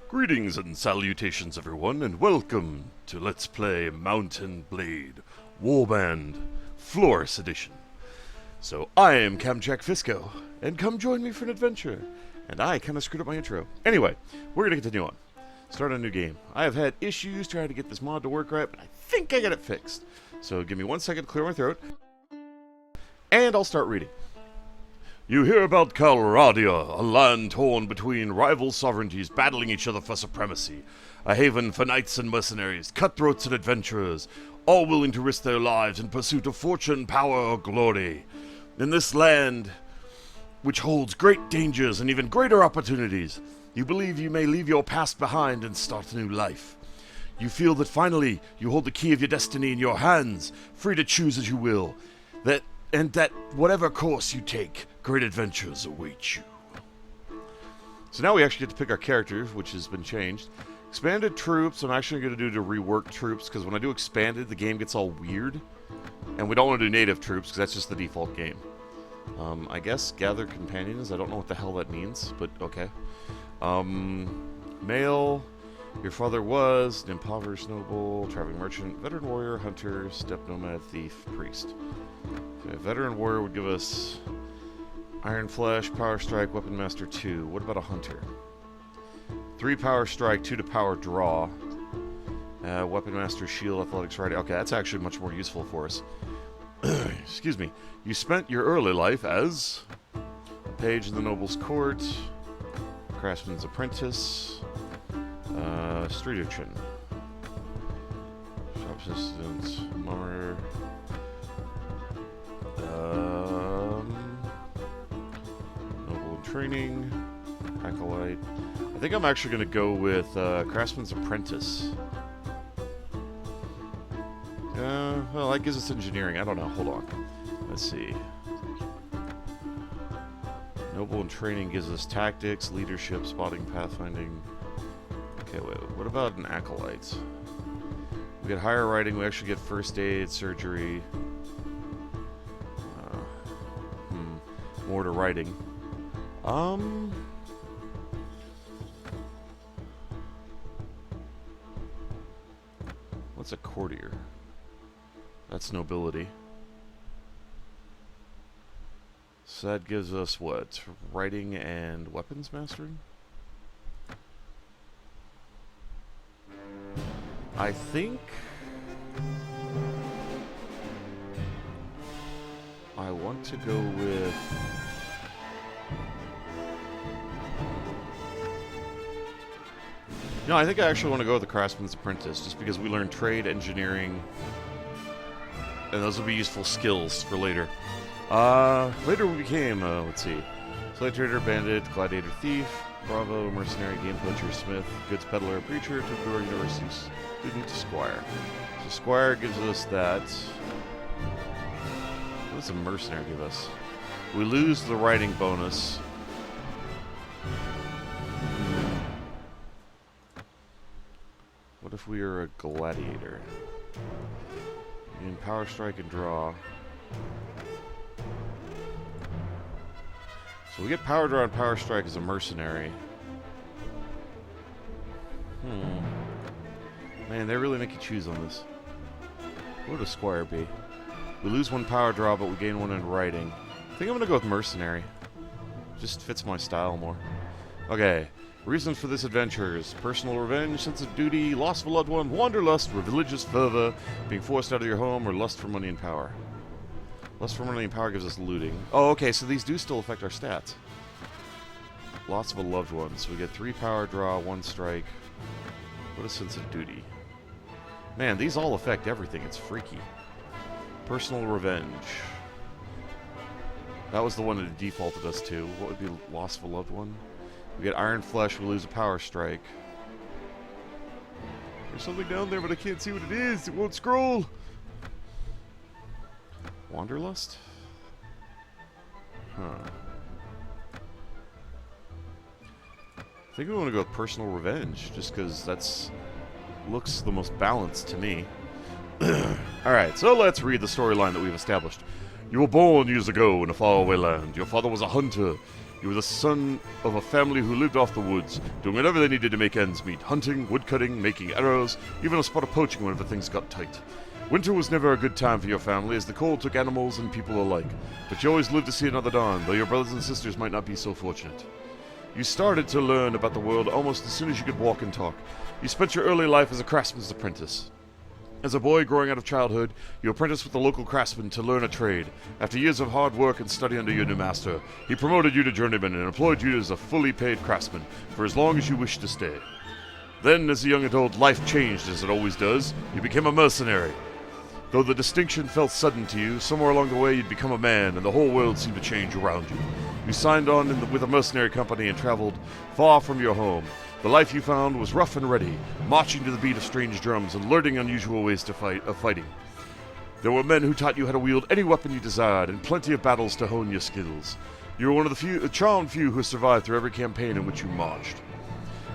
Greetings and salutations, everyone, and welcome to Let's Play Mountain Blade Warband Florus Edition. So, I am Camjack Fisco, and come join me for an adventure. And I kind of screwed up my intro. Anyway, we're going to continue on. Start a new game. I have had issues trying to get this mod to work right, but I think I got it fixed. So give me 1 second to clear my throat, and I'll start reading. You hear about Calradia, a land torn between rival sovereignties battling each other for supremacy. A haven for knights and mercenaries, cutthroats and adventurers, all willing to risk their lives in pursuit of fortune, power, or glory. In this land, which holds great dangers and even greater opportunities, you believe you may leave your past behind and start a new life. You feel that finally you hold the key of your destiny in your hands, free to choose as you will, that whatever course you take, great adventures await you. So now we actually get to pick our character, which has been changed. Expanded troops, I'm actually going to do to rework troops, because when I do expanded, the game gets all weird. And we don't want to do native troops, because that's just the default game. I guess gather companions, I don't know what the hell that means, but okay. Male, your father was an impoverished noble, traveling merchant, veteran warrior, hunter, steppe nomad, thief, priest. Okay, veteran warrior would give us Iron Flesh, Power Strike, Weapon Master 2. What about a hunter? 3 Power Strike, 2 to Power Draw. Weapon Master, Shield, Athletics, Riding. Okay, that's actually much more useful for us. Excuse me. You spent your early life as a page in the noble's court, craftsman's apprentice, street urchin, shop assistant, mummer, noble in training, acolyte. I think I'm actually going to go with craftsman's apprentice. Well, that gives us engineering. I don't know. Hold on. Let's see. Noble in training gives us tactics, leadership, spotting, pathfinding. Okay, wait. What about an acolyte? We get higher writing. We actually get first aid, surgery. More to writing. What's a courtier? That's nobility. So that gives us what? Writing and weapons mastering? I think I want to go with no, I think I actually want to go with the Craftsman's Apprentice, just because we learn trade, engineering, and those will be useful skills for later. Later we became, let's see, slave trader, bandit, gladiator, thief, bravo, mercenary, game poacher, smith, goods peddler, preacher, troubadour, university student, squire. So squire gives us that. What does a mercenary give us? We lose the writing bonus. What if we are a gladiator? You can power strike and draw. So we get power draw and power strike as a mercenary. Man, they really make you choose on this. What would a squire be? We lose 1 power draw, but we gain 1 in writing. I think I'm going to go with mercenary. Just fits my style more. Okay. Reasons for this adventure is personal revenge, sense of duty, loss of a loved one, wanderlust, religious fervor, being forced out of your home, or lust for money and power. Lust for money and power gives us looting. Oh, okay, so these do still affect our stats. Loss of a loved one. So we get 3 power draw, 1 strike. What a sense of duty. Man, these all affect everything. It's freaky. Personal revenge. That was the one that it defaulted us to. What would be loss of a loved one? We get Iron Flesh, we lose a Power Strike. There's something down there, but I can't see what it is. It won't scroll. Wanderlust? Huh. I think we want to go with Personal Revenge, just because that's looks the most balanced to me. Alright, so let's read the storyline that we've established. You were born years ago in a faraway land. Your father was a hunter. You were the son of a family who lived off the woods, doing whatever they needed to make ends meet. Hunting, woodcutting, making arrows, even a spot of poaching whenever things got tight. Winter was never a good time for your family, as the cold took animals and people alike. But you always lived to see another dawn, though your brothers and sisters might not be so fortunate. You started to learn about the world almost as soon as you could walk and talk. You spent your early life as a craftsman's apprentice. As a boy growing out of childhood, you apprenticed with the local craftsman to learn a trade. After years of hard work and study under your new master, he promoted you to journeyman and employed you as a fully paid craftsman for as long as you wished to stay. Then, as a young adult, life changed as it always does. You became a mercenary. Though the distinction felt sudden to you, somewhere along the way you'd become a man, and the whole world seemed to change around you. You signed on with a mercenary company and traveled far from your home. The life you found was rough and ready, marching to the beat of strange drums and learning unusual ways of fighting. There were men who taught you how to wield any weapon you desired, and plenty of battles to hone your skills. You were one of the charmed few who survived through every campaign in which you marched.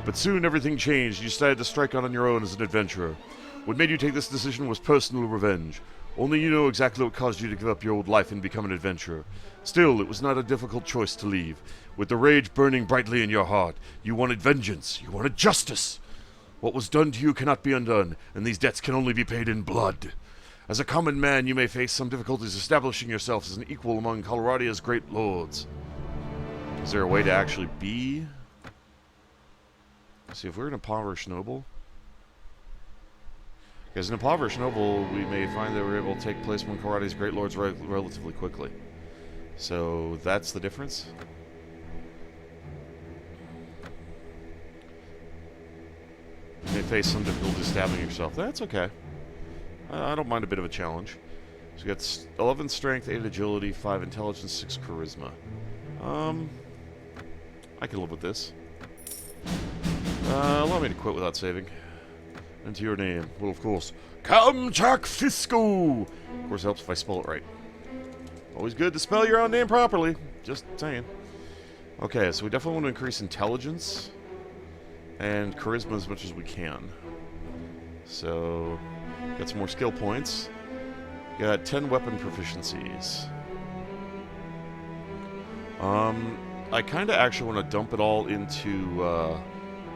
But soon everything changed, and you started to strike out on your own as an adventurer. What made you take this decision was personal revenge. Only you know exactly what caused you to give up your old life and become an adventurer. Still, it was not a difficult choice to leave. With the rage burning brightly in your heart, you wanted vengeance, you wanted justice. What was done to you cannot be undone, and these debts can only be paid in blood. As a common man, you may face some difficulties establishing yourself as an equal among Coloradia's great lords. Is there a way to actually be? Let's see, if we're an impoverished noble... As an impoverished noble, we may find that we're able to take place among Coloradia's great lords relatively quickly. So, that's the difference? You may face some difficulty stabbing yourself. That's okay. I don't mind a bit of a challenge. So you got 11 strength, 8 agility, 5 intelligence, 6 charisma. I can live with this. Allow me to quit without saving. And to your name. Well, of course, Kamchak Fisco! Of course, it helps if I spell it right. Always good to spell your own name properly. Just saying. Okay, so we definitely want to increase intelligence and charisma as much as we can. So, get some more skill points. Got 10 weapon proficiencies. I kind of actually want to dump it all into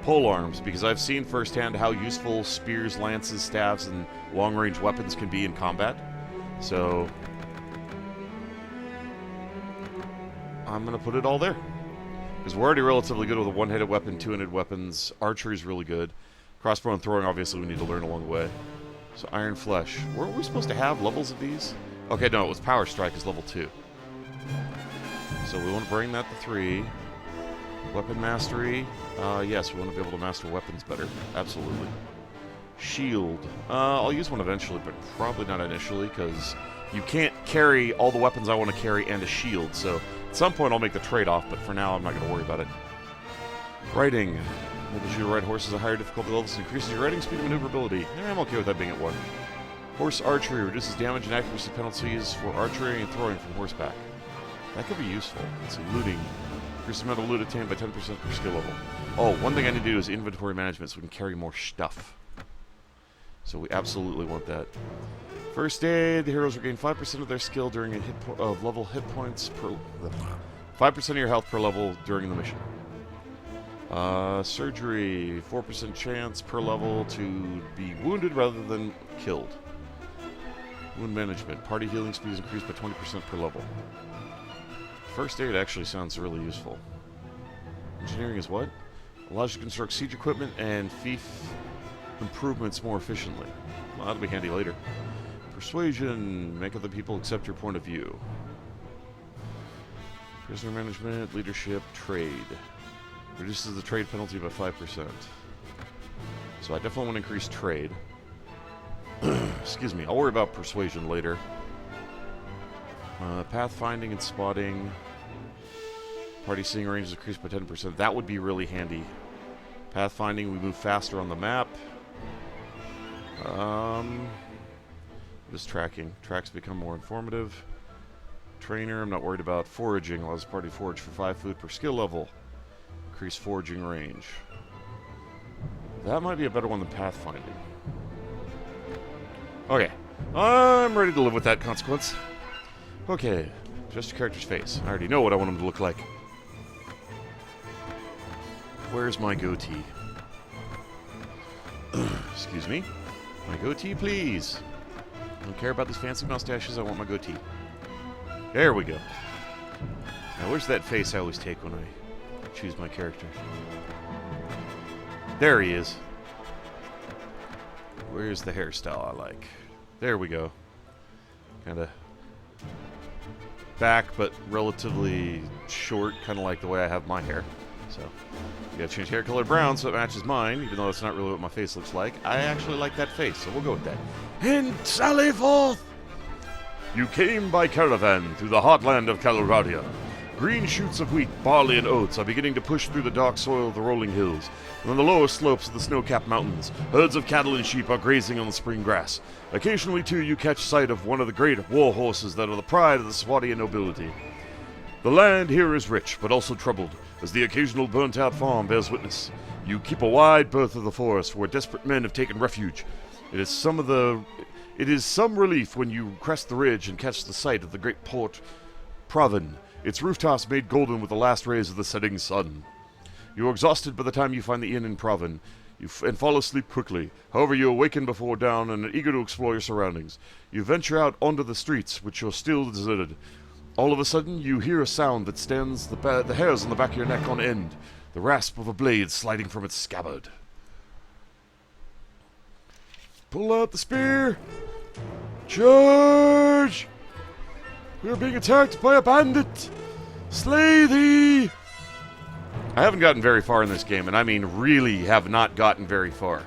polearms, because I've seen firsthand how useful spears, lances, staves, and long-range weapons can be in combat. So, I'm going to put it all there. Because we're already relatively good with a one-handed weapon, two-handed weapons. Archery is really good. Crossbow and throwing, obviously, we need to learn along the way. So, Iron Flesh. Weren't we supposed to have levels of these? Okay, no, it was Power Strike is level 2. So, we want to bring that to 3. Weapon Mastery. Yes, we want to be able to master weapons better. Absolutely. Shield. I'll use one eventually, but probably not initially, because you can't carry all the weapons I want to carry and a shield, so at some point I'll make the trade-off, but for now I'm not going to worry about it. Riding. Enables you to ride horses at higher difficulty levels, increases your riding speed and maneuverability. I'm okay with that being at 1. Horse Archery. Reduces damage and accuracy penalties for archery and throwing from horseback. That could be useful. Let's see. Looting. Increases the amount of loot attained by 10% per skill level. Oh, one thing I need to do is inventory management so we can carry more stuff. So we absolutely want that. First aid. The heroes regain 5% of their skill during a level hit points per... 5% of your health per level during the mission. Surgery. 4% chance per level to be wounded rather than killed. Wound management. Party healing speed is increased by 20% per level. First aid actually sounds really useful. Engineering is what? Allows you to construct siege equipment and fief improvements more efficiently. Well, that'll be handy later. Persuasion. Make other people accept your point of view. Prisoner management, leadership, trade. Reduces the trade penalty by 5%. So I definitely want to increase trade. Excuse me. I'll worry about persuasion later. Pathfinding and spotting. Party seeing range is increased by 10%. That would be really handy. Pathfinding, we move faster on the map. Just tracking. Tracks become more informative. Trainer, I'm not worried about. Foraging, allows the party to forage for 5 food per skill level. Increase foraging range. That might be a better one than pathfinding. Okay. I'm ready to live with that consequence. Okay. Just your character's face. I already know what I want him to look like. Where's my goatee? Excuse me. My goatee, please. Don't care about these fancy mustaches. I want my goatee. There we go. Now, where's that face I always take when I choose my character? There he is. Where's the hairstyle I like? There we go. Kind of back, but relatively short, kind of like the way I have my hair. So, you gotta change hair color brown so it matches mine, even though that's not really what my face looks like. I actually like that face, so we'll go with that. And sally forth! You came by caravan through the heartland of Caluradia. Green shoots of wheat, barley, and oats are beginning to push through the dark soil of the rolling hills. And on the lower slopes of the snow-capped mountains, herds of cattle and sheep are grazing on the spring grass. Occasionally, too, you catch sight of one of the great war horses that are the pride of the Swadian nobility. The land here is rich, but also troubled, as the occasional burnt-out farm bears witness. You keep a wide berth of the forest where desperate men have taken refuge. It is some relief when you crest the ridge and catch the sight of the great port Proven, its rooftops made golden with the last rays of the setting sun. You are exhausted by the time you find the inn in Proven, and fall asleep quickly. However, you awaken before dawn and are eager to explore your surroundings. You venture out onto the streets, which are still deserted. All of a sudden, you hear a sound that stands the hairs on the back of your neck on end, the rasp of a blade sliding from its scabbard. Pull out the spear! Charge! We are being attacked by a bandit! Slay thee! I haven't gotten very far in this game, and I mean really have not gotten very far.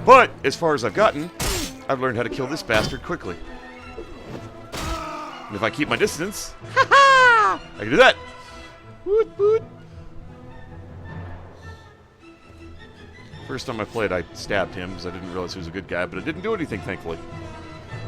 But, as far as I've gotten, I've learned how to kill this bastard quickly. And if I keep my distance, I can do that! Woot woot! First time I played, I stabbed him because I didn't realize he was a good guy, but it didn't do anything, thankfully.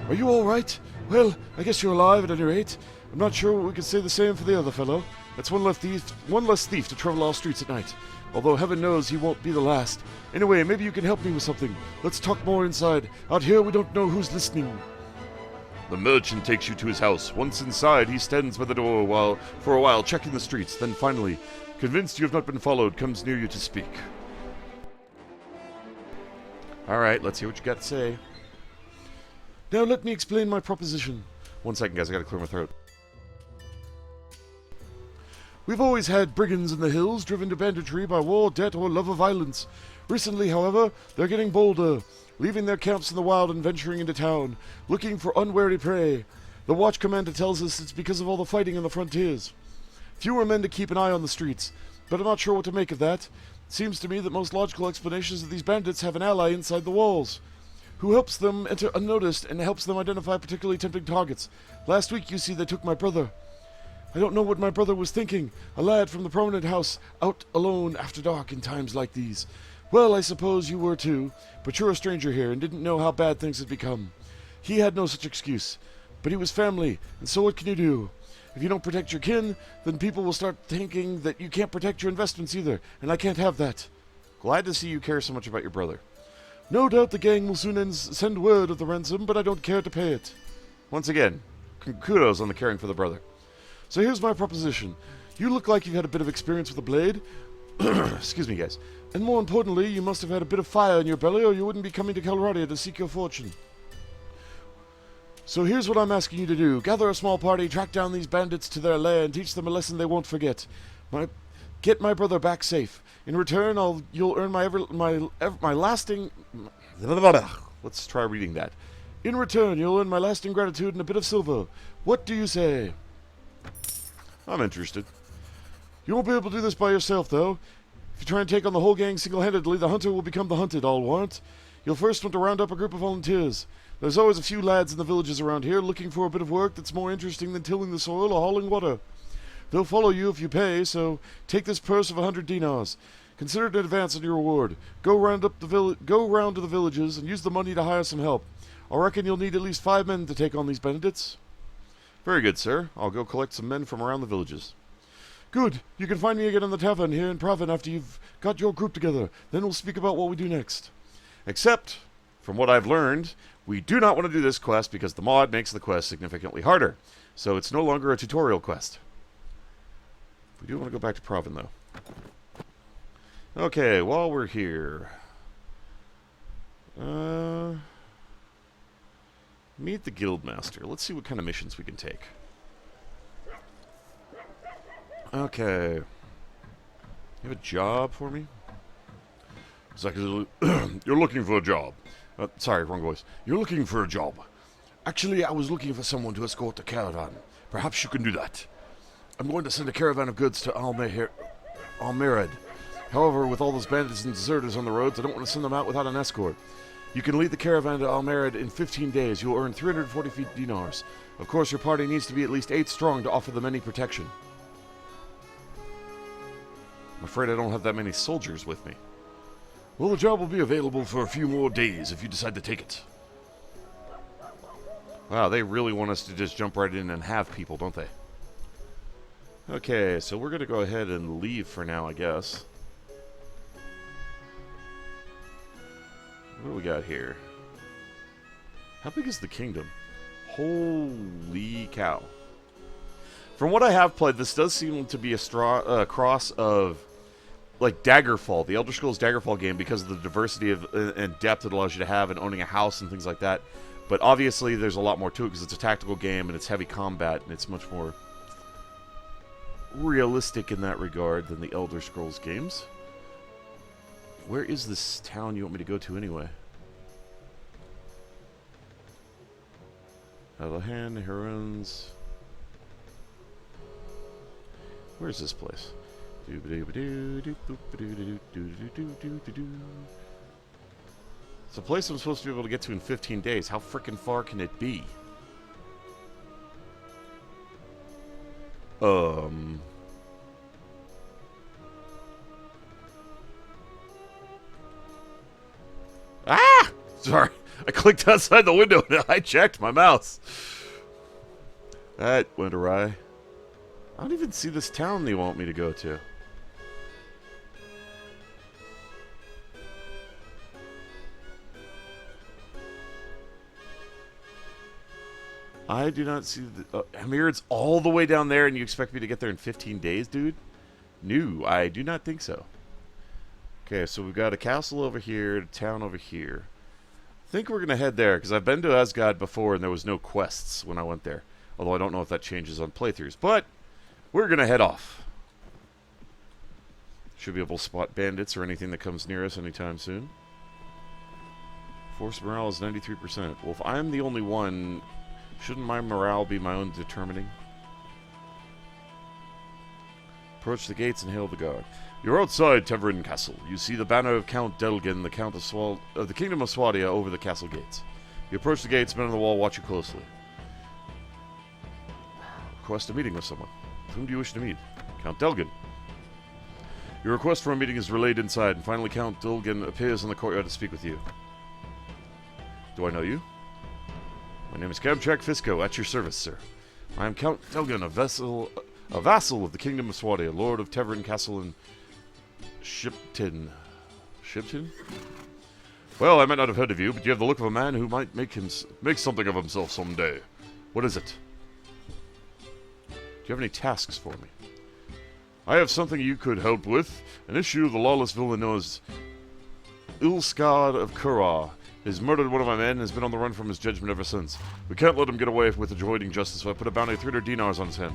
Are you all right? Well, I guess you're alive at any rate. I'm not sure we could say the same for the other fellow. That's one less thief to travel our streets at night. Although heaven knows he won't be the last. Anyway, maybe you can help me with something. Let's talk more inside. Out here, we don't know who's listening. The merchant takes you to his house. Once inside, he stands by the door for a while, checking the streets. Then finally, convinced you have not been followed, comes near you to speak. All right, let's hear what you got to say. Now let me explain my proposition. 1 second, guys, I gotta clear my throat. We've always had brigands in the hills, driven to banditry by war, debt, or love of violence. Recently, however, they're getting bolder, leaving their camps in the wild and venturing into town, looking for unwary prey. The watch commander tells us it's because of all the fighting on the frontiers. Fewer men to keep an eye on the streets, but I'm not sure what to make of that. It seems to me that most logical explanations of these bandits have an ally inside the walls, who helps them enter unnoticed and helps them identify particularly tempting targets. Last week, you see, they took my brother. I don't know what my brother was thinking, a lad from the prominent house, out alone after dark in times like these. Well, I suppose you were too, but you're a stranger here and didn't know how bad things had become. He had no such excuse, but he was family, and so what can you do? If you don't protect your kin, then people will start thinking that you can't protect your investments either, and I can't have that. Glad to see you care so much about your brother. No doubt the gang will soon send word of the ransom, but I don't care to pay it. Once again, kudos on the caring for the brother. So here's my proposition. You look like you've had a bit of experience with a blade. Excuse me, guys. And more importantly, you must have had a bit of fire in your belly, or you wouldn't be coming to Caluradia to seek your fortune. So here's what I'm asking you to do. Gather a small party, track down these bandits to their lair, and teach them a lesson they won't forget. Get my brother back safe. In return, you'll earn my lasting... Let's try reading that. In return, you'll earn my lasting gratitude and a bit of silver. What do you say? I'm interested. You won't be able to do this by yourself, though. If you try and take on the whole gang single-handedly, the hunter will become the hunted, I'll warrant. You'll first want to round up a group of volunteers. There's always a few lads in the villages around here looking for a bit of work that's more interesting than tilling the soil or hauling water. They'll follow you if you pay, so take this purse of 100 dinars. Consider it an advance on your reward. Go round to the villages and use the money to hire some help. I reckon you'll need at least 5 men to take on these bandits. Very good, sir. I'll go collect some men from around the villages. Good. You can find me again in the tavern here in Proven after you've got your group together. Then we'll speak about what we do next. Except, from what I've learned, we do not want to do this quest because the mod makes the quest significantly harder. So it's no longer a tutorial quest. We do want to go back to Proven, though. Okay, while we're here, meet the guildmaster. Let's see what kind of missions we can take. Okay, you have a job for me? Exactly. You're looking for a job. Sorry, wrong voice. You're looking for a job. Actually, I was looking for someone to escort the caravan. Perhaps you can do that. I'm going to send a caravan of goods to Almerid. However, with all those bandits and deserters on the roads, I don't want to send them out without an escort. You can lead the caravan to Almerid in 15 days. You will earn 340 dinars. Of course, your party needs to be at least 8 strong to offer them any protection. I'm afraid I don't have that many soldiers with me. Well, the job will be available for a few more days if you decide to take it. Wow, they really want us to just jump right in and have people, don't they? Okay, so we're going to go ahead and leave for now, I guess. What do we got here? How big is the kingdom? Holy cow. From what I have played, this does seem to be a cross of, like, Daggerfall, the Elder Scrolls Daggerfall game, because of the diversity of and depth it allows you to have in owning a house and things like that. But obviously, there's a lot more to it because it's a tactical game and it's heavy combat and it's much more realistic in that regard than the Elder Scrolls games. Where is this town you want me to go to anyway? Alahan, Herons. Where's this place? It's a place I'm supposed to be able to get to in 15 days. How frickin' far can it be? Ah! Sorry. I clicked outside the window and I checked my mouse. That went awry. I don't even see this town they want me to go to. I do not see the... Amird's all the way down there and you expect me to get there in 15 days, dude? No, I do not think so. Okay, so we've got a castle over here, a town over here. I think we're going to head there, because I've been to Asgard before and there was no quests when I went there. Although I don't know if that changes on playthroughs. But we're going to head off. Should be able to spot bandits or anything that comes near us anytime soon. Force morale is 93%. Well, if I'm the only one, shouldn't my morale be my own determining? Approach the gates and hail the guard. You're outside Tevrin Castle. You see the banner of Count Delgin, the Count of the Kingdom of Swadia, over the castle gates. You approach the gates, men on the wall watch you closely. Request a meeting with someone. Whom do you wish to meet? Count Delgin. Your request for a meeting is relayed inside, and finally Count Delgin appears in the courtyard to speak with you. Do I know you? My name is Kamchak Fisko, at your service, sir. I am Count Delgin, a vassal of the Kingdom of Swadia, Lord of Tevrin Castle in Shipton. Shipton? Well, I might not have heard of you, but you have the look of a man who might make something of himself someday. What is it? Do you have any tasks for me? I have something you could help with. An issue of the lawless villain known as Ilskard of Kurra has murdered one of my men and has been on the run from his judgment ever since. We can't let him get away with avoiding justice, so I put a bounty of 300 dinars on his head.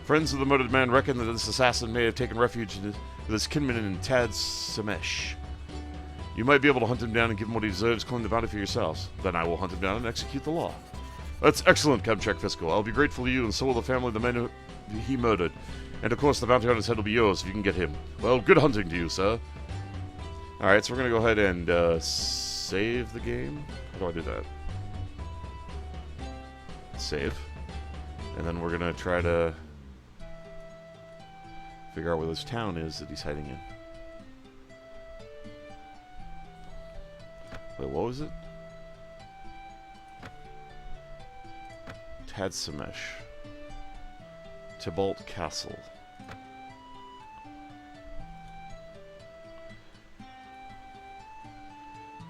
Friends of the murdered man reckon that this assassin may have taken refuge with his kinman in Tad Samesh. You might be able to hunt him down and give him what he deserves, claim the bounty for yourselves. Then I will hunt him down and execute the law. That's excellent, Kamchak Fisko. I'll be grateful to you and so will the family of the men who he murdered. And of course the bounty on his head will be yours if you can get him. Well, good hunting to you, sir. Alright, so we're going to go ahead and save the game. How do I do that? Save. And then we're going to try to figure out where this town is that he's hiding in. Wait, what was it? Tadsamesh. Tybalt Castle.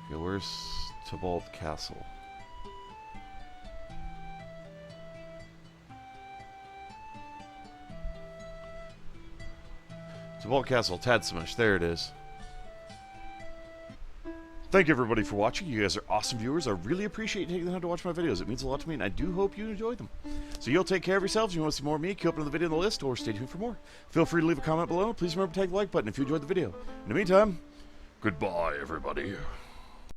Okay, where's Tybalt Castle? Tybalt Castle, Tadsamesh, there it is. thank you everybody for watching. You guys are awesome viewers. I really appreciate you taking the time to watch my videos. It means a lot to me, and I do hope you enjoy them. So you'll take care of yourselves. If you want to see more of me, keep up another video on the list, or stay tuned for more. Feel free to leave a comment below. Please remember to tag the like button if you enjoyed the video. In the meantime, goodbye, everybody.